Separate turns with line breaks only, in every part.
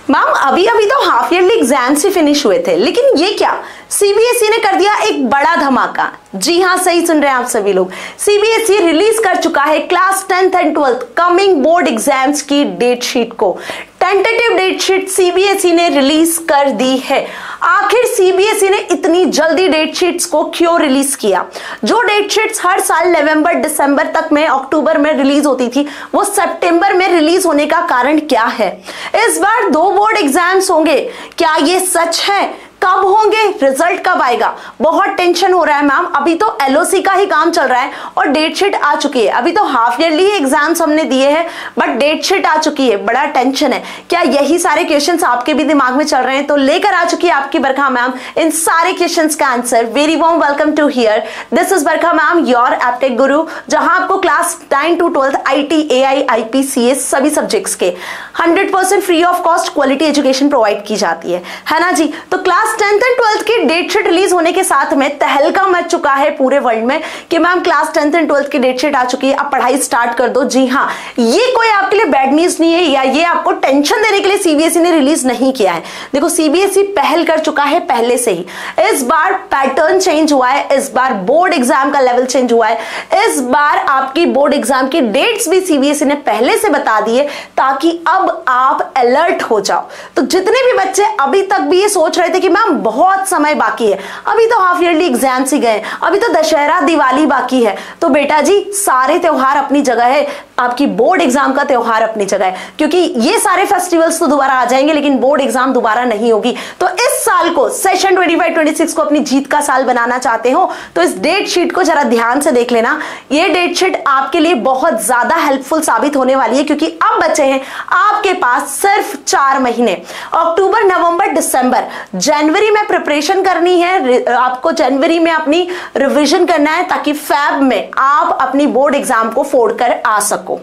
Ma'am अभी अभी तो हाफ ईयरली एग्जाम्स ही फिनिश हुए थे, लेकिन ये क्या, सीबीएसई ने कर दिया एक बड़ा धमाका। जी हाँ, सही सुन रहे हैं आप सभी लोग। सीबीएसई रिलीज कर चुका है class 10th and 12th coming board exams की डेट शीट को। टेंटेटिव डेट शीट सीबीएसई ने रिलीज कर दी है। आखिर सीबीएसई ने इतनी जल्दी डेट शीट्स को क्यों रिलीज किया? जो डेट शीट्स हर साल नवंबर दिसंबर तक में, अक्टूबर में रिलीज होती थी, वो सितंबर में रिलीज होने का कारण क्या है? इस बार 2 बोर्ड एग्जाम्स होंगे, क्या ये सच है? कब होंगे? रिजल्ट कब आएगा? बहुत टेंशन हो रहा है मैम। अभी तो एलओसी का ही काम चल रहा है और डेट शीट आ चुकी है। अभी तो हाफ ईयरली एग्जाम्स हमने दिए हैं, बट डेट शीट आ चुकी है। बड़ा टेंशन है। क्या यही सारे क्वेश्चंस आपके भी दिमाग में चल रहे हैं? तो लेकर आ चुकी है आपकी बरखा मैम इन सारे क्वेश्चंस का answer. Very warm welcome to here, this is Barkha ma'am, your Aptech guru, जहां आपको class 9 to 12 IT, AI, IP, CS सभी सब्जेक्ट्स के 100% free of cost quality education provide की जाती है ना जी। तो क्लास 10th एंड 12th की डेट शीट रिलीज होने के साथ में तहलका मच चुका है पूरे वर्ल्ड में कि ma'am class 10th and 12th की डेट शीट आ चुकी है, अब पढ़ाई स्टार्ट कर दो। जी हाँ, ये कोई आपके लिए बैड न्यूज नहीं है या ये आपको टेंशन देने के लिए सीबीएसई ने रिलीज नहीं किया है। देखो, सीबीएसई पहल कर चुका है पहले से ही। इस बार पैटर्न चेंज हुआ है, इस बार बोर्ड एग्जाम का लेवल चेंज हुआ है, इस बार आपकी बोर्ड एग्जाम की डेट्स भी सीबीएसई ने पहले से बता दी है ताकि अब आप अलर्ट हो जाओ। तो जितने भी बच्चे अभी तक भी ये सोच रहे थे कि मैम बहुत समय बाकी है, अभी तो हाफ ईयरली एग्जाम्स ही गए, अभी तो दशहरा दिवाली बाकी है, तो बेटा जी सारे त्योहार अपनी जगह है, आपकी बोर्ड एग्जाम का त्योहार अपनी जगह है, क्योंकि ये सारे फेस्टिवल्स तो दोबारा आ जाएंगे लेकिन बोर्ड एग्जाम दोबारा नहीं होगी। तो इस साल को सेशन 25-26 को अपनी जीत का साल बनाना चाहते हो तो इस डेट शीट को जरा ध्यान से देख लेना। ये डेट शीट आपके लिए बहुत ज्यादा हेल्पफुल साबित होने वाली है, क्योंकि अब बचे हैं आपके पास सिर्फ 4 महीने, अक्टूबर, नवंबर, दिसंबर। जनवरी में प्रिपरेशन करनी है, आपको जनवरी में अपनी रिवीजन करना है ताकि फैब में आप अपनी बोर्ड एग्जाम को फोड़ कर आ सको,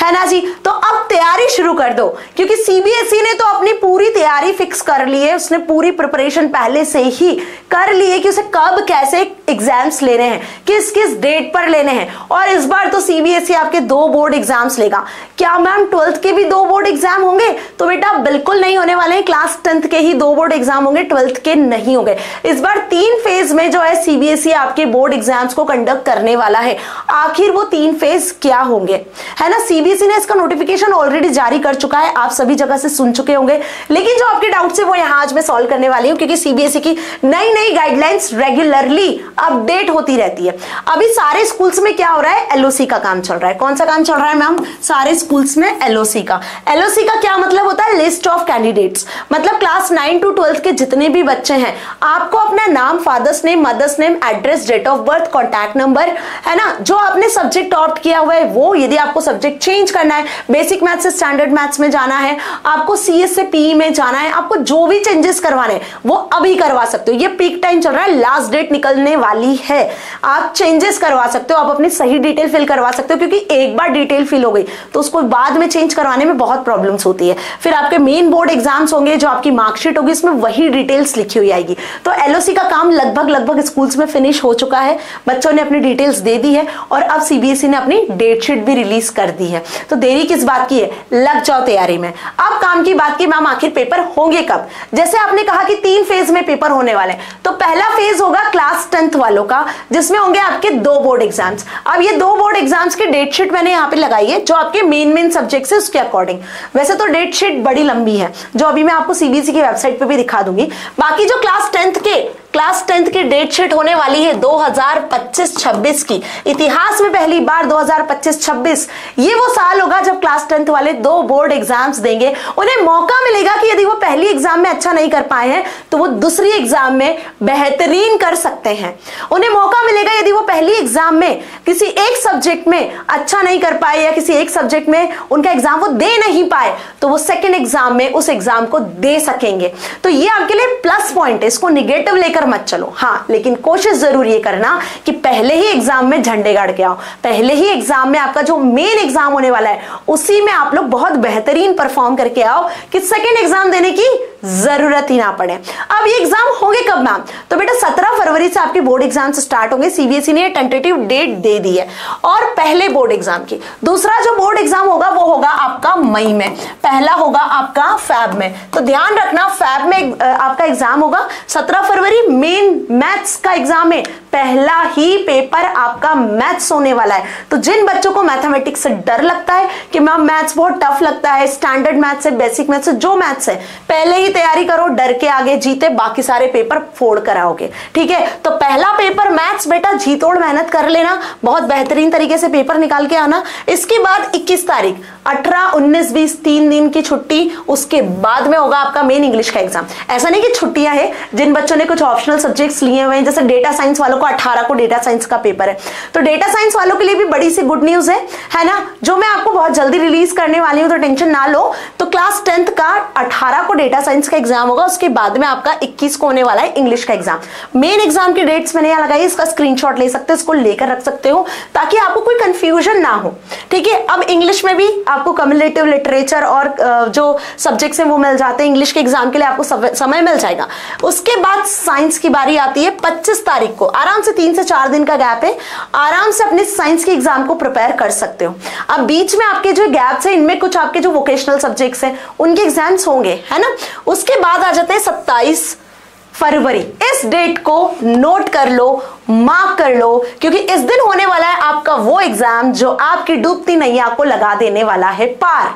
है ना जी। तो अब तैयारी शुरू कर दो, क्योंकि सीबीएसई ने तो अपनी पूरी तैयारी फिक्स कर ली है। उसने पूरी प्रिपरेशन पहले से ही कर ली है कि उसे कब कैसे एग्जाम्स लेने हैं, किस किस डेट पर लेने हैं। और इस बार तो सीबीएसई आपके 2 बोर्ड एग्जाम्स लेगा। क्या मैम 12th के भी 2 बोर्ड एग्जाम होंगे? तो बेटा बिल्कुल नहीं होने वाले हैं। क्लास 10th के ही 2 बोर्ड एग्जाम होंगे, 12th के नहीं होंगे। इस बार 3 फेज में जो है सीबीएसई आपके बोर्ड एग्जाम्स को कंडक्ट करने वाला है। आखिर वो 3 फेज क्या होंगे, है ना। सीबीएसई ने इसका नोटिफिकेशन ऑलरेडी जारी कर चुका है, आप सभी जगह से सुन चुके होंगे, लेकिन जो आपके डाउट्स है वो यहां आज मैं सॉल्व करने वाली हूं, क्योंकि सीबीएसई की नई नई गाइडलाइंस रेगुलरली अपडेट होती रहती है। अभी सारे स्कूल्स में क्या हो रहा है? एलओसी का काम चल रहा है। कौन सा काम चल रहा है मैम? सारे स्कूल्स में एलओसी का। एलओसी का क्या मतलब होता है? List of candidates. मतलब क्लास 9 to 12 के जितने भी बच्चे हैं, आपको अपना नाम, father's name, mother's name, address, date of birth, contact number, है ना, जो आपने सब्जेक्ट ऑप्ट किया हुआ है वो, यदि आपको सब्जेक्ट चेंज करना है, बेसिक मैथ्स से स्टैंडर्ड मैथ्स में जाना है, आपको सीएस से पीई में जाना है, आपको जो भी चेंजेस करवाने हैं वो अभी करवा सकते हो। ये पीक टाइम चल रहा है, लास्ट डेट निकलने वाली है, आप चेंजेस करवा सकते हो, आप अपनी सही डिटेल फिल करवा सकते हो, क्योंकि एक बार डिटेल फिल हो गई तो उसको बाद में चेंज करवाने में बहुत प्रॉब्लम्स होती है। फिर आपके मेन बोर्ड एग्जाम्स होंगे, जो आपकी मार्कशीट होगी उसमें वही डिटेल्स लिखी हुई आएगी। तो एलओसी का काम लगभग स्कूल्स में फिनिश हो चुका है, बच्चों ने अपनी डिटेल्स दे दी है और अब सीबीएसई ने अपनी डेट शीट भी रिलीज कर दी है। तो देरी किस बात की है? लग जाओ तैयारी में। अब काम की बात की मैम, आखिर पेपर होंगे कब? जैसे आपने कहा कि 3 फेज में पेपर होने वाले, तो पहला फेज होगा क्लास 10th वालों का, जिसमें होंगे आपके 2 बोर्ड एग्जाम्स। अब ये 2 बोर्ड एग्जाम्स की डेट शीट मैंने यहाँ पे लगाई है, जो आपके मेन सब्जेक्ट्स है उसके अकॉर्डिंग। वैसे तो डेट शीट बड़ी लंबी है, जो अभी मैं आपको सीबीएसई की वेबसाइट पे भी दिखा दूंगी। बाकी जो क्लास 10th की डेट शीट होने वाली है 2025-26 की। इतिहास में पहली बार 2025-26 ये वो साल होगा जब क्लास 10th वाले 2 बोर्ड एग्जाम्स देंगे। उन्हें मौका मिलेगा कि यदि वो पहली एग्जाम में अच्छा नहीं कर पाए हैं तो वो दूसरी एग्जाम में बेहतरीन कर सकते हैं। उन्हें मौका मिलेगा यदि वो पहली एग्जाम में किसी एक सब्जेक्ट में अच्छा नहीं कर पाए या किसी एक सब्जेक्ट में उनका एग्जाम वो दे नहीं पाए तो वो सेकेंड एग्जाम में उस एग्जाम को दे सकेंगे। तो ये आपके लिए प्लस पॉइंट है, इसको निगेटिव लेकर मत चलो। हाँ, लेकिन कोशिश जरूर ये करना कि पहले ही एग्जाम में झंडे गाड़ के आओ। पहले ही एग्जाम में आपका जो मेन एग्जाम होने वाला है उसी में आप लोग बहुत बेहतरीन परफॉर्म करके आओ कि सेकेंड एग्जाम देने की जरूरत ही ना पड़े। अब ये एग्जाम होंगे कब मैम? तो बेटा 17 फरवरी से आपके बोर्ड एग्जाम स्टार्ट होंगे। सीबीएसई ने टेंटेटिव डेट दे दी है और पहले बोर्ड एग्जाम की। दूसरा जो बोर्ड एग्जाम होगा वो होगा आपका मई में, पहला होगा आपका फैब में। तो ध्यान रखना फैब में आपका एग्जाम होगा 17 फरवरी। मेन मैथ्स का एग्जाम है, पहला ही पेपर आपका मैथ्स होने वाला है। तो जिन बच्चों को मैथमेटिक्स से डर लगता है कि मैम मैथ्स बहुत टफ लगता है, स्टैंडर्ड मैथ्स है, बेसिक मैथ्स है, जो मैथ्स है पहले ही तैयारी करो, डर के आगे जीते, बाकी सारे पेपर फोड़ कर आओगे। ठीक है, तो पहला पेपर मैथ्स बेटा जी तोड़ मेहनत कर लेना, बहुत बेहतरीन तरीके से पेपर निकाल के आना। इसके बाद 21 तारीख 18, 19, 20 3 दिन की छुट्टी, उसके बाद में होगा आपका मेन इंग्लिश का एग्जाम। ऐसा नहीं कि छुट्टियां हैं, जिन बच्चों ने कुछ ऑप्शनल सब्जेक्ट्स लिए हुए हैं, जैसे डेटा साइंस वालों को 18 को डेटा साइंस का पेपर है, तो डेटा साइंस वालों के लिए भी बड़ी सी गुड न्यूज है ना, जो मैं आपको बहुत जल्दी रिलीज करने वाली हूं, तो टेंशन ना लो। तो क्लास 10th का 18 को डेटा साइंस का एग्जाम होगा, उसके बाद में आपका 21 को होने वाला है इंग्लिश का एग्जाम। मेन एग्जाम की डेट्स मैंने यहां लगाई, इसका स्क्रीनशॉट ले सकते हो, इसको लेकर रख सकते हो ताकि आपको कोई कंफ्यूजन ना हो। ठीक है, अब इंग्लिश में भी आपको कम्युलेटिव लिटरेचर और जो सब्जेक्ट्स हैं वो मिल जाते हैं, इंग्लिश के एग्जाम के लिए आपको समय मिल जाएगा। उसके बाद साइंस की बारी आती है 25 तारीख को, आराम से 3 से 4 दिन का गैप है, आराम से अपने साइंस के एग्जाम को प्रिपेयर कर सकते हो। अब बीच में आपके जो गैप्स है, इनमें कुछ आपके जो वोकेशनल सब्जेक्ट्स हैं उनके एग्जाम्स होंगे, है ना। उसके बाद आ जाते हैं 27 फरवरी। इस डेट को नोट कर लो, मार्क कर लो, क्योंकि इस दिन होने वाला है आपका वो एग्जाम जो आपकी डूबती नैया को लगा देने वाला है पार।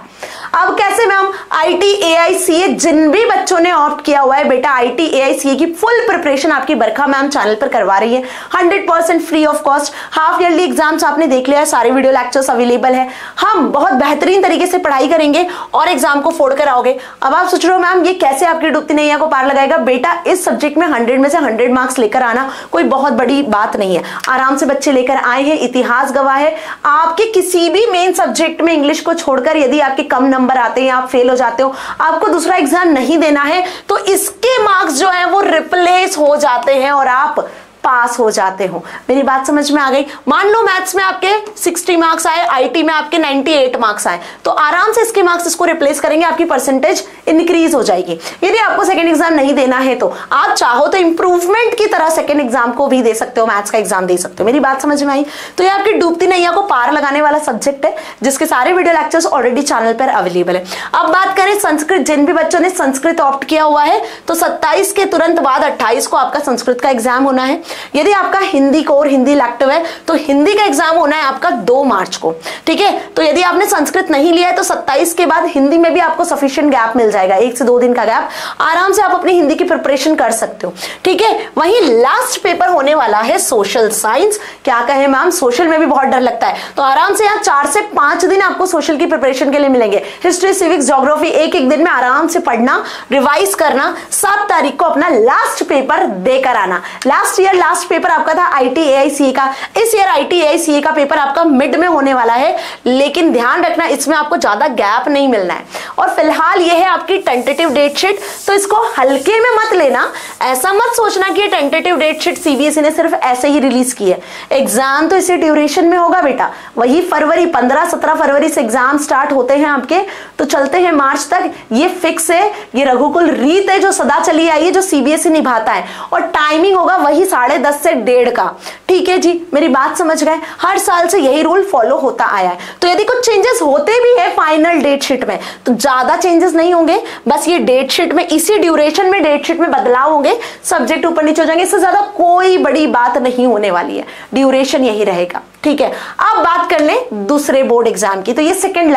अब कैसे मैम? आईटी एआईसीए जिन भी बच्चों ने ऑप्ट किया हुआ है बेटा, आईटी एआईसीए की फुल प्रिपरेशन आपकी बरखा मैम चैनल पर करवा रही है, 100% free of cost. Half yearly exams आपने देख लिया है, सारे वीडियो लेक्चर्स अवेलेबल है। हम बहुत बेहतरीन तरीके से पढ़ाई करेंगे और एग्जाम को फोड़ कर आओगे। अब आप सोच रहे हो मैम ये कैसे आपकी डूबती नैया को पार लगाएगा? बेटा इस सब्जेक्ट में 100 में से 100 मार्क्स लेकर आना कोई बहुत बड़ी बात नहीं है, आराम से बच्चे लेकर आए हैं। इतिहास गवाह है, आपके किसी भी मेन सब्जेक्ट में इंग्लिश को छोड़कर यदि आपके कम नंबर आते हैं, आप फेल हो जाते हो, आपको दूसरा एग्जाम नहीं देना है, तो इसके मार्क्स जो है वो रिप्लेस हो जाते हैं और आप पास हो जाते हो। मेरी बात समझ में आ गई? मान लो मैथ्स में आपके 60 मार्क्स आए, आईटी में आपके 98 मार्क्स आए, तो आराम से इसके मार्क्स इसको रिप्लेस करेंगे, आपकी परसेंटेज इंक्रीज हो जाएगी। यदि आपको सेकंड एग्जाम नहीं देना है तो आप चाहो तो इंप्रूवमेंट की तरह सेकंड एग्जाम को भी दे सकते हो, मैथ्स का एग्जाम दे सकते हो। मेरी बात समझ में आई? तो ये आपकी डूबती नैया को पार लगाने वाला सब्जेक्ट है, जिसके सारे वीडियो लेक्चर्स ऑलरेडी चैनल पर अवेलेबल है। अब बात करें संस्कृत, जिन भी बच्चों ने संस्कृत ऑप्ट किया हुआ है, तो 27 के तुरंत बाद 28 को आपका संस्कृत का एग्जाम होना है। यदि आपका हिंदी को और हिंदी इलेक्टिव है तो हिंदी का एग्जाम होना है आपका 2 मार्च को। ठीक है, तो यदि आपने संस्कृत नहीं लिया है तो 27 के बाद हिंदी में भी आपको सफिशिएंट गैप मिल जाएगा, 1 से 2 दिन का गैप, आराम से आप अपनी हिंदी की प्रिपरेशन कर सकते हो। ठीक है, वहीं लास्ट पेपर होने वाला है सोशल साइंस। क्या कहें मैम, सोशल में भी बहुत डर लगता है, तो आराम से यहाँ 4 से 5 दिन आपको सोशल की प्रिपरेशन के लिए मिलेंगे। हिस्ट्री, सिविक्स, ज्योग्राफी एक एक दिन में आराम से पढ़ना, रिवाइज करना। 7 तारीख को अपना लास्ट पेपर देकर आना। लास्ट ईयर लास्ट पेपर आपका था आईटी एआईसीए का, इस ईयर आईटी एआईसीए का पेपर आपका मिड में होने वाला है, लेकिन ध्यान रखना इसमें आपको ज्यादा गैप नहीं मिलना है। और फिलहाल ये है आपकी टेंटेटिव डेट शीट, तो इसको हल्के में मत लेना। ऐसा मत सोचना कि ये टेंटेटिव डेट शीट सीबीएसई ने सिर्फ ऐसे ही रिलीज की है, एग्जाम तो इसी ड्यूरेशन में होगा बेटा। वही फरवरी 15-17 फरवरी से एग्जाम स्टार्ट होते हैं आपके, तो चलते हैं मार्च तक। ये फिक्स है, ये रघुकुल रीत है जो सदा चली आई है, जो सीबीएसई निभाता है। और टाइमिंग होगा वही 10:30 से 1:30 का। ठीक है जी, मेरी बात समझ गए? हर साल से यही रूल फॉलो होता आया है। तो यदि कुछ चेंजेस होते भी है फाइनल डेट शीट में, तो ज्यादा चेंजेस नहीं होंगे, बस ये डेट शीट में, इसी ड्यूरेशन में डेट शीट में बदलाव होंगे, सब्जेक्ट ऊपर नीचे हो जाएंगे, इससे ज्यादा कोई बड़ी बात नहीं होने वाली है, ड्यूरेशन यही रहेगा। ठीक है, अब बात कर लें दूसरे बोर्ड एग्जाम की। तो ये सेकंड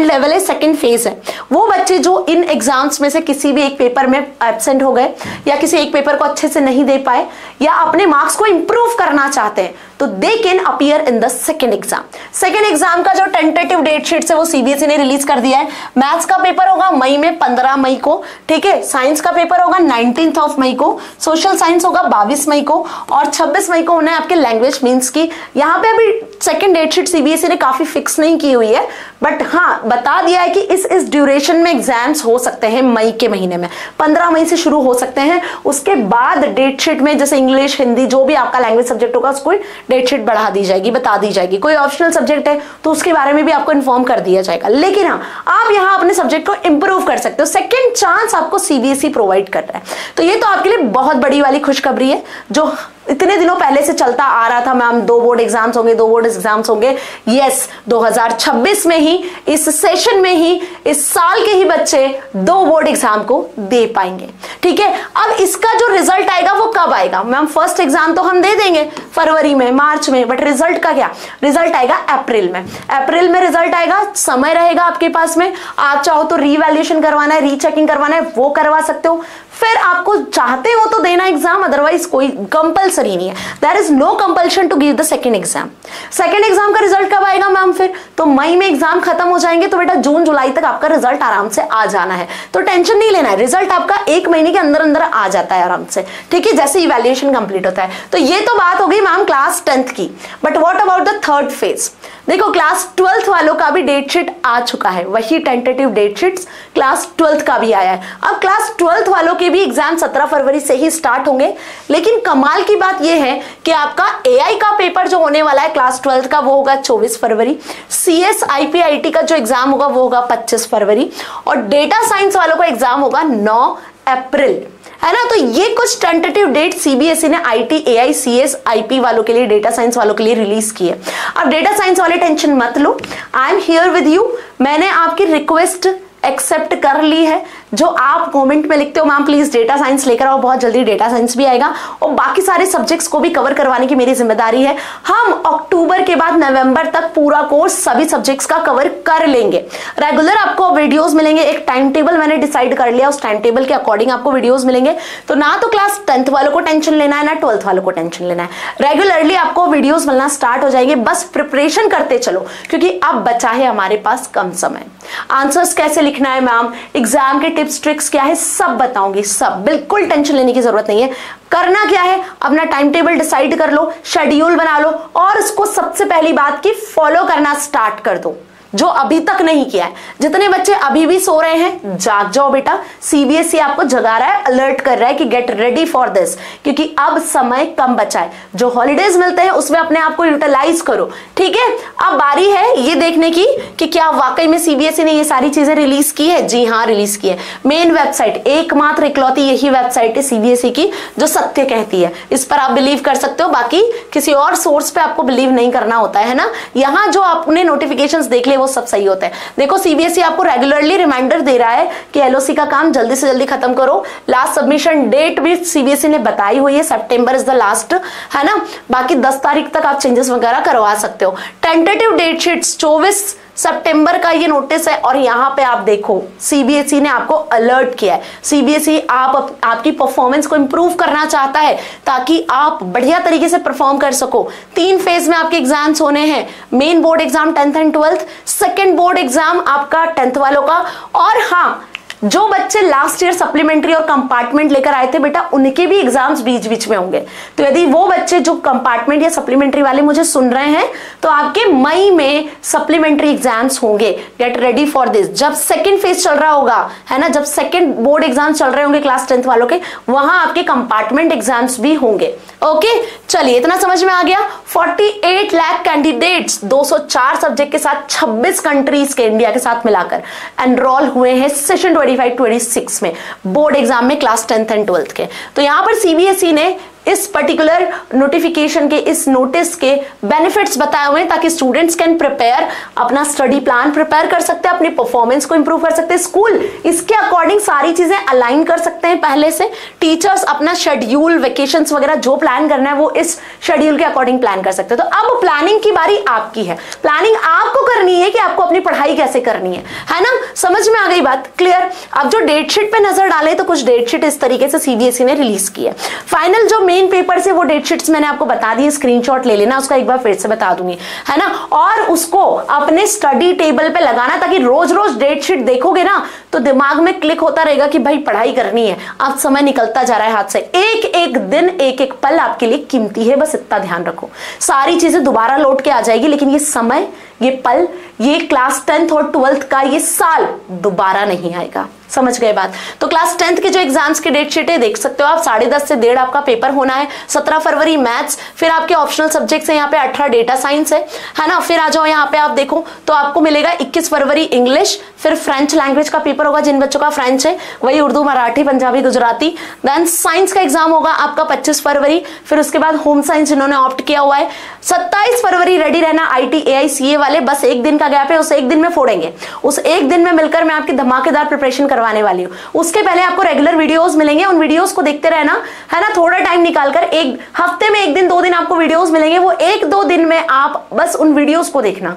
लेवल है, सेकंड फेज है। वो बच्चे जो इन एग्जाम्स में से किसी भी एक पेपर में एब्सेंट हो गए, या किसी एक पेपर को अच्छे से नहीं दे पाए, या अपने मार्क्स को इंप्रूव करना चाहते हैं, तो they can appear in the second exam. Second exam का जो टेंटेटिव डेट शीट है वो सीबीएसई ने रिलीज कर दिया है। मैथ्स का पेपर होगा मई में 15 मई को। ठीक है, साइंस का पेपर होगा 19 मई को, सोशल साइंस होगा 22 मई को, और 26 मई को होना है आपके लैंग्वेज मीन्स की यहाँ पे अभी सेकंड डेट शीट सीबीएसई ने काफी फिक्स नहीं की हुई है, बट हाँ बता दिया है कि इस ड्यूरेशन में एग्जाम्स हो सकते हैं मई के महीने में, 15 मई से शुरू हो सकते हैं। उसके बाद डेट शीट में जैसे इंग्लिश, हिंदी, जो भी आपका लैंग्वेज सब्जेक्ट होगा उसको डेट शीट बढ़ा दी जाएगी, बता दी जाएगी। कोई ऑप्शनल सब्जेक्ट है तो उसके बारे में भी आपको इन्फॉर्म कर दिया जाएगा। लेकिन हाँ, आप यहाँ अपने सब्जेक्ट को इंप्रूव कर सकते हो, सेकेंड चांस आपको सीबीएसई प्रोवाइड कर रहा है। तो ये तो आपके लिए बहुत बड़ी वाली खुशखबरी है, जो इतने दिनों पहले से चलता आ रहा था। मैम 2 बोर्ड एग्जाम्स होंगे, 2 बोर्ड एग्जाम्स होंगे। यस, 2026 में ही, इस सेशन में ही, इस साल के ही बच्चे 2 बोर्ड एग्जाम को दे पाएंगे। ठीक है, अब इसका जो रिजल्ट आएगा वो कब आएगा? मैम फर्स्ट एग्जाम तो हम दे देंगे फरवरी में, मार्च में, बट रिजल्ट का क्या? रिजल्ट आएगा अप्रैल में। अप्रैल में रिजल्ट आएगा, समय रहेगा आपके पास में। आप चाहो तो रीवैल्यूएशन करवाना है, रीचेकिंग करवाना है, वो करवा सकते हो। फिर आपको चाहते हो तो देना एग्जाम, अदरवाइज कोई कंपलसरी नहीं है। There is no compulsion to give the second exam. Second exam का रिजल्ट कब आएगा मैम? फिर तो मई में एग्जाम खत्म हो जाएंगे, तो बेटा जून जुलाई तक आपका रिजल्ट आराम से आ जाना है। तो टेंशन नहीं लेना है, रिजल्ट आपका 1 महीने के अंदर अंदर आ जाता है आराम से। ठीक है, जैसे इवैल्यूएशन कंप्लीट होता है। तो ये तो बात हो गई मैम क्लास 10th की, but what about the third phase? देखो, क्लास 12th वालों का भी डेट शीट आ चुका है, वही tentative date sheets class 12th का भी आया है। अब क्लास 12th वालों के भी एग्जाम 17 फरवरी से ही स्टार्ट होंगे। लेकिन कमाल की बात यह है कि आपका एआई का पेपर जो होने वाला है क्लास 12th का, वो होगा 24 फरवरी। सीएस आईपीआईटी का जो एग्जाम होगा वो होगा 25 फरवरी, और डेटा साइंस वालों का एग्जाम होगा 9 अप्रैल, है ना। तो ये कुछ टेंटेटिव डेट सीबीएसई ने आईटी, एआई, सीएस, आईपी वालों के लिए, डेटा साइंस वालों के लिए रिलीज की है। अब डेटा साइंस वाले टेंशन मत लो, I am here with you. मैंने आपकी रिक्वेस्ट एक्सेप्ट कर ली है। जो आप कमेंट में लिखते हो मैम प्लीज डेटा साइंस लेकर आओ, बहुत जल्दी डेटा साइंस भी आएगा, और बाकी सारे सब्जेक्ट्स को भी कवर करवाने की मेरी जिम्मेदारी है। हम अक्टूबर के बाद नवंबर तक पूरा कोर्स सभी सब्जेक्ट्स का कवर कर लेंगे। रेगुलर आपको वीडियोस मिलेंगे, एक टाइम टेबल मैंने डिसाइड कर लिया, उस टाइम टेबल के अकॉर्डिंग आपको वीडियोस मिलेंगे। तो ना तो क्लास 10th वालों को टेंशन लेना है, ना 12th वालों को टेंशन लेना है। रेगुलरली आपको वीडियोस मिलना स्टार्ट हो जाएंगे, बस प्रिपरेशन करते चलो, क्योंकि अब बचा है हमारे पास कम समय। आंसर्स कैसे लिखना है मैम, एग्जाम के टिप्स ट्रिक्स क्या है, सब बताऊंगी, सब। बिल्कुल टेंशन लेने की जरूरत नहीं है। करना क्या है, अपना टाइम टेबल डिसाइड कर लो, शेड्यूल बना लो, और उसको सबसे पहली बात की फॉलो करना स्टार्ट कर दो, जो अभी तक नहीं किया है। जितने बच्चे अभी भी सो रहे हैं, जाग जाओ बेटा। सीबीएसई आपको जगा रहा है, अलर्ट कर रहा है कि गेट रेडी फॉर दिस, क्योंकि अब समय कम बचा है। जो हॉलीडेज मिलते हैं उसमें अपने आप को यूटिलाइज करो। ठीक है, अब बारी है ये देखने की कि क्या वाकई में सीबीएसई ने ये सारी चीजें रिलीज की है। जी हाँ, रिलीज की है। मेन वेबसाइट, एकमात्र इकलौती यही वेबसाइट है सीबीएसई की जो सत्य कहती है। इस पर आप बिलीव कर सकते हो, बाकी किसी और सोर्स पे आपको बिलीव नहीं करना होता है ना। यहाँ जो आपने नोटिफिकेशंस देख ले वो सब सही होता है। देखो, सीबीएसई आपको रेगुलरली रिमाइंडर दे रहा है कि एलओसी का काम जल्दी से जल्दी खत्म करो। लास्ट सबमिशन डेट भी सीबीएसई ने बताई हुई है, सितंबर इज द लास्ट, है ना। बाकी 10 तारीख तक आप चेंजेस वगैरह करवा सकते हो। टेंटेटिव डेट शीट्स 24 सितंबर का ये नोटिस है, और यहाँ पे आप देखो सीबीएसई ने आपको अलर्ट किया है। सीबीएसई आपकी परफॉर्मेंस को इंप्रूव करना चाहता है ताकि आप बढ़िया तरीके से परफॉर्म कर सको। 3 फेज में आपके एग्जाम्स होने हैं, main board exam 10th and 12th, second board exam आपका 10th वालों का, और हाँ जो बच्चे लास्ट ईयर सप्लीमेंट्री और कंपार्टमेंट लेकर आए थे बेटा, उनके भी एग्जाम्स बीच बीच में होंगे। तो यदि वो बच्चे जो कंपार्टमेंट या सप्लीमेंट्री वाले मुझे सुन रहे हैं, तो आपके मई में सप्लीमेंट्री एग्जाम्स होंगे। Get ready for this. जब सेकंड फेज चल रहा होगा, है ना, जब सेकंड बोर्ड एग्जाम चल रहे होंगे क्लास 10th वालों के, वहां आपके कंपार्टमेंट एग्जाम्स भी होंगे। ओके, चलिए इतना समझ में आ गया। 48 लाख कैंडिडेट्स 204 सब्जेक्ट के साथ 26 कंट्रीज के इंडिया के साथ मिलाकर एनरोल हुए हैं सेशन 25-26 में बोर्ड एग्जाम में क्लास 10th एंड 12th के। तो यहां पर सीबीएसई ने इस पर्टिकुलर नोटिफिकेशन के, इस नोटिस के बेनिफिट्स बताए हुए हैं ताकि स्टूडेंट्स कैन प्रिपेयर, अपना स्टडी प्लान प्रिपेयर कर सकते हैं, अपनी परफॉर्मेंस को इंप्रूव कर सकते हैं। स्कूल इसके अकॉर्डिंग सारी चीजें अलाइन कर सकते हैं पहले से। टीचर्स अपना शेड्यूल, वेकेशंस वगैरह जो प्लान करना है वो इस शेड्यूल के अकॉर्डिंग प्लान कर सकते हैं। तो अब प्लानिंग की बारी आपकी है। प्लानिंग आपको करनी है कि आपको अपनी पढ़ाई कैसे करनी है ना। समझ में आ गई बात? क्लियर। अब जो डेट शीट पे नजर डाले तो कुछ डेट शीट इस तरीके से सीबीएसई ने रिलीज की है। फाइनल जो मेन पेपर से वो डेट शीट्स मैंने आपको बता दी, स्क्रीनशॉट ले लेना, उसका एक बार फिर से बता दूंगी, है ना। और उसको अपने स्टडी टेबल पे लगाना, ताकि रोज रोज डेट शीट देखोगे ना तो दिमाग में क्लिक होता रहेगा कि भाई पढ़ाई करनी है। अब समय निकलता जा रहा है हाथ से, एक एक दिन एक एक पल आपके लिए कीमती है, बस इतना ध्यान रखो। सारी चीजें दोबारा लौट के आ जाएगी, लेकिन ये समय, ये पल, ये क्लास 10th और 12th का ये साल दोबारा नहीं आएगा। समझ गए बात। तो क्लास 10th के जो एग्जाम्स की डेट शीट है देख सकते हो आप, 10:30 से 1:30 आपका पेपर होना है। 17 फरवरी मैथ्स, फिर आपके ऑप्शनल सब्जेक्ट्स है यहाँ पे 18 डेटा साइंस है ना। फिर आ जाओ यहाँ पे आप देखो तो आपको मिलेगा 21 फरवरी इंग्लिश, फिर फ्रेंच लैंग्वेज का पेपर होगा, जिन बच्चों का फ्रेंच है वही उर्दू, मराठी, पंजाबी, गुजराती। देन साइंस का एग्जाम होगा आपका 25 फरवरी, फिर उसके बाद होम साइंस जिन्होंने ऑप्ट किया हुआ है 27 फरवरी रेडी रहना। IT AI CA वाले बस एक दिन का गैप है, उस एक दिन में फोड़ेंगे, उस एक दिन में मिलकर मैं आपकी धमाकेदार प्रिपरेशन करवाने वाली हूं। उसके पहले आपको रेगुलर वीडियोस मिलेंगे, उन वीडियोस को देखते रहना, है ना। थोड़ा टाइम निकालकर, एक हफ्ते में 1 दिन 2 दिन आपको वीडियोस मिलेंगे, वो 1-2 दिन में आप बस उन वीडियोस को देखना,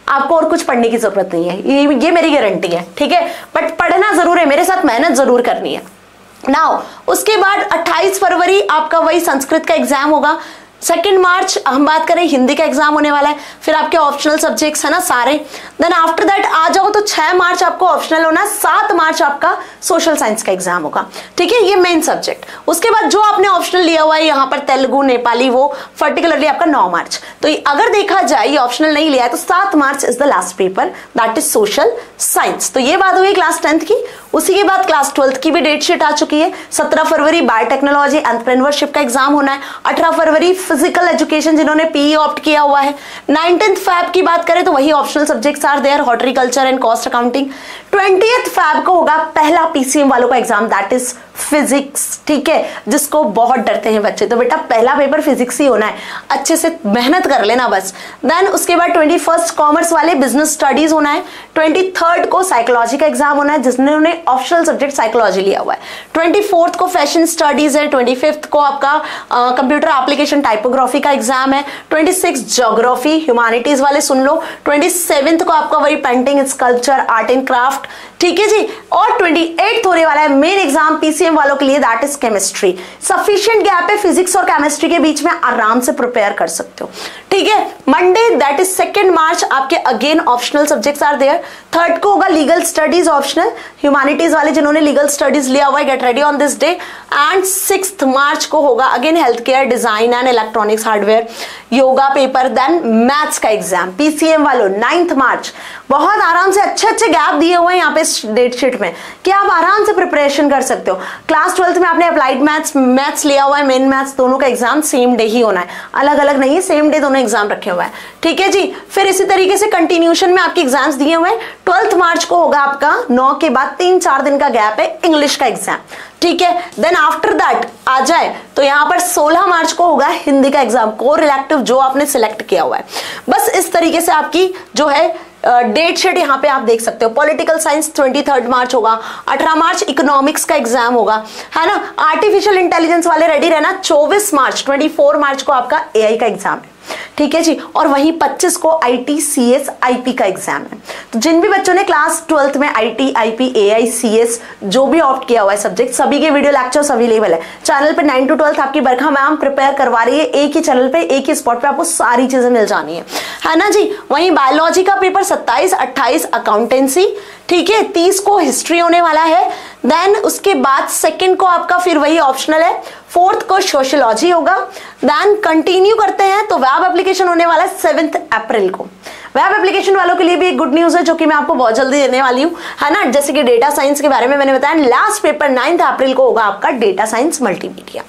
आपको और कुछ पढ़ने की जरूरत नहीं है, ये मेरी गारंटी है, ठीक है। बट पढ़ना जरूर है, मेरे साथ मेहनत जरूर करनी है। नाउ उसके बाद 28 फरवरी आपका वही संस्कृत का एग्जाम होगा। 2 मार्च हम बात करें हिंदी का एग्जाम होने वाला है, फिर आपके ऑप्शनल सब्जेक्ट्स है ना सारे। देन आफ्टर दैट आ जाओ तो 6 मार्च आपको ऑप्शनल होना, 7 मार्च आपका सोशल साइंस का एग्जाम होगा, ठीक है, ये मेन सब्जेक्ट। उसके बाद जो आपने ऑप्शनल लिया हुआ है यहाँ पर तेलुगु, नेपाली, वो पर्टिकुलरली आपका 9 मार्च। तो अगर देखा जाए ये ऑप्शनल नहीं लिया है तो 7 March is the last paper, that is social science. तो ये बात हुई क्लास 10th की। उसी के बाद क्लास 12th की भी डेट शीट आ चुकी है। 17 फरवरी बायोटेक्नोलॉजी एंटरप्रेन्योरशिप का एग्जाम होना है। 18 फरवरी फिजिकल एजुकेशन जिन्होंने PE ऑप्ट किया हुआ है। 19th फैब की बात करें तो वही optional subjects are there, horticulture and cost accounting. 20th Feb को होगा पहला PCM वालों का एग्जाम, दैट इज फिजिक्स, ठीक है, जिसको बहुत डरते हैं बच्चे, तो बेटा पहला पेपर फिजिक्स ही होना है, अच्छे से मेहनत कर लेना बस। देन उसके बाद 21st कॉमर्स वाले बिजनेस स्टडीज होना है। 23rd को साइकोलॉजी का एग्जाम होना है, जिन्होंने ऑप्शनल सब्जेक्ट साइकोलॉजी लिया हुआ है। 24th को फैशन स्टडीज है। 25th को आपका कंप्यूटर एप्लीकेशन टाइपोग्राफी का एग्जाम है। 26 ज्योग्राफी ह्यूमैनिटीज वाले सुन लो। 27th को आपका वही painting, sculpture, art and craft, ठीक है जी। और 28th होने वाला है मेन एग्जाम PCM वालों के लिए, that is chemistry. Sufficient gap है फिजिक्स और केमिस्ट्री के बीच में, आराम से प्रिपेयर कर सकते हो, ठीक है। मंडे दैट इज 2 मार्च आपके again optional subjects are there. 3rd को होगा लीगल स्टडीज ऑप्शनल, ह्यूमैनिटीज वाले जिन्होंने लीगल स्टडीज लिया हुआ है get ready on this day. And 6th March को होगा again health care, design and electronics, hardware, yoga paper. Then maths का एग्जाम PCM वालों 9th मार्च। बहुत आराम से अच्छे गैप दिए हुए हैं यहाँ पे डेट शीट में कि आप आराम से प्रिपरेशन कर सकते हो। क्लास 12th में आपने अप्लाइड मैथ्स लिया हुआ है, मेन मैथ्स, दोनों का एग्जाम सेम डे ही होना है, अलग अलग नहीं है, सेम डे दोनों एग्जाम रखे हुए हैं, ठीक है जी। फिर इसी तरीके से कंटिन्यूशन में आपके एग्जाम्स दिए हुए हैं। 12th मार्च को होगा आपका 9 के बाद 3-4 दिन का गैप है इंग्लिश का एग्जाम, ठीक है। देन आफ्टर दैट आ जाए तो यहाँ पर 16 मार्च को होगा हिंदी का एग्जाम, कोर इलेक्टिव जो आपने सिलेक्ट किया हुआ है। बस इस तरीके से आपकी जो है डेट शीट यहाँ पे आप देख सकते हो। पॉलिटिकल साइंस 23 मार्च होगा। 18 मार्च इकोनॉमिक्स का एग्जाम होगा, है ना। आर्टिफिशियल इंटेलिजेंस वाले रेडी रहना। 24 मार्च को आपका AI का एग्जाम है, ठीक है जी। और वहीं 25 को IT CS IP का एग्जाम है। तो जिन भी बच्चों ने क्लास 12th में IT IP AI CS जो भी ऑप्ट किया हुआ है सब्जेक्ट, सभी के वीडियो लेक्चर्स अवेलेबल है चैनल पे। 9 to 12 आपकी बरखा मैम प्रिपेयर करवा रही है, एक ही चैनल पे, एक ही स्पॉट पे आपको सारी चीजें मिल जानी है ना जी। वहीं बायोलॉजी का पेपर 27-28 अकाउंटेंसी, ठीक है। 30 को हिस्ट्री होने वाला है। देन उसके बाद 2nd को आपका फिर वही ऑप्शनल है। 4th को सोशियोलॉजी होगा। देन कंटिन्यू करते हैं तो वेब एप्लीकेशन होने वाला है 7 अप्रैल को। वेब एप्लीकेशन वालों के लिए भी एक गुड न्यूज है जो कि मैं आपको बहुत जल्दी देने वाली हूँ, है ना। जैसे कि डेटा साइंस के बारे में मैंने बताया, लास्ट पेपर 9 अप्रैल को होगा आपका डेटा साइंस मल्टीमीडिया,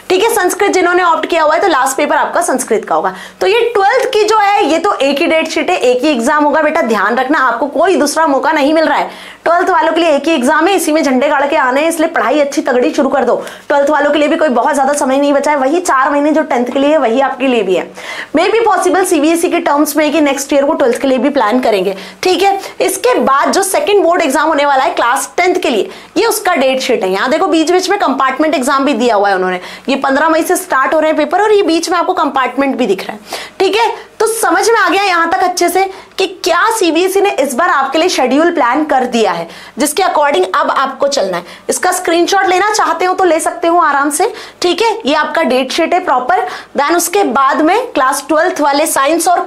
ठीक है। संस्कृत जिन्होंने ऑप्ट किया हुआ है तो लास्ट पेपर आपका संस्कृत का होगा। तो ये 12th की जो है ये तो एक ही डेट शीट है, एक ही एग्जाम होगा, बेटा ध्यान रखना, आपको कोई दूसरा मौका नहीं मिल रहा है। 12th वालों के लिए एक ही एग्जाम है, इसी में झंडे गाड़ के आने हैं, इसलिए पढ़ाई अच्छी तगड़ी शुरू कर दो। 12th वालों के लिए भी कोई बहुत ज्यादा समय नहीं बचा है, वही 4 महीने जो 10th के लिए है वही आपके लिए भी है। मे बी पॉसिबल CBSE के टर्म्स में कि नेक्स्ट ईयर को 12th के लिए भी प्लान करेंगे, ठीक है। इसके बाद जो 2nd बोर्ड एग्जाम होने वाला है क्लास 10th के लिए, ये उसका डेट शीट है। यहाँ देखो बीच में कंपार्टमेंट एग्जाम भी दिया हुआ है उन्होंने। ये 15 मई से स्टार्ट हो रहे हैं पेपर और ये बीच में आपको कंपार्टमेंट भी दिख रहा है, ठीक है। तो समझ में आ गया यहां तक अच्छे से कि क्या सीबीएसई ने इस बार आपके लिए शेड्यूल प्लान कर दिया है, जिसके अकॉर्डिंग अब आपको चलना है। इसका स्क्रीनशॉट लेना चाहते हो तो ले सकते हो आराम से, ठीक है। ये आपका डेट शीट है प्रॉपर। देन उसके बाद में क्लास 12th वाले साइंस और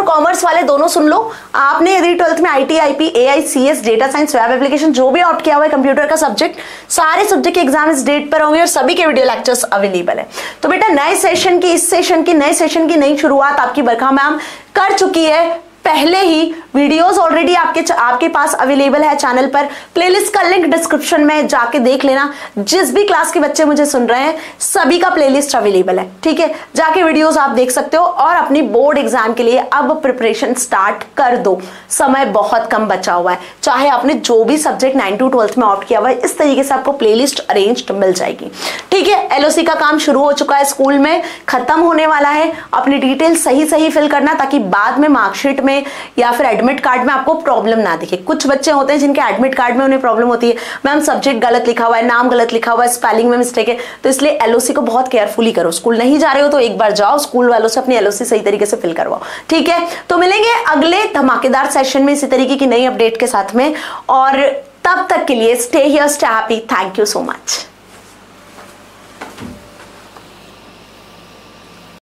कॉमर्स वाले दोनों सुन लो। आपने यदि 12th में IT, IP, AI, CS, data science, web application जो भी ऑप्ट किया हुआ है कंप्यूटर का सब्जेक्ट, सारे सब्जेक्ट के एग्जाम इस डेट पर होंगे और सभी के वीडियो लेक्चर्स अवेलेबल है। तो बेटा नए सेशन की नई शुरुआत आपकी बरखा मैम कर चुकी है। पहले ही वीडियोस ऑलरेडी आपके पास अवेलेबल है चैनल पर। प्लेलिस्ट का लिंक डिस्क्रिप्शन में जाके देख लेना। जिस भी क्लास के बच्चे मुझे सुन रहे हैं सभी का प्लेलिस्ट अवेलेबल है, ठीक है। जाके वीडियोस आप देख सकते हो और अपनी बोर्ड एग्जाम के लिए अब प्रिपरेशन स्टार्ट कर दो। समय बहुत कम बचा हुआ है। चाहे आपने जो भी सब्जेक्ट 9 to 12th में ऑप्ट किया हुआ है, इस तरीके से आपको प्लेलिस्ट अरेंज्ड मिल जाएगी, ठीक है। एलओसी का काम शुरू हो चुका है, स्कूल में खत्म होने वाला है। अपनी डिटेल सही फिल करना ताकि बाद में मार्कशीट में या फिर एडमिट कार्ड में आपको प्रॉब्लम ना दिखे। कुछ बच्चे होते हैं जिनके एडमिट कार्ड में उन्हें प्रॉब्लम होती है, मैम सब्जेक्ट गलत लिखा हुआ है, नाम गलत लिखा हुआ है, स्पेलिंग में मिस्टेक है। तो इसलिए एलओसी को बहुत केयरफुली करो। स्कूल नहीं जा रहे हो तो एक बार जाओ, स्कूल वालों से अपनी एलओसी सही तरीके से फिल करवाओ, ठीक है। तो मिलेंगे अगले धमाकेदार सेशन में इसी तरीके की नई अपडेट के साथ में, और तब तक के लिए stay here, stay happy. Thank you so much.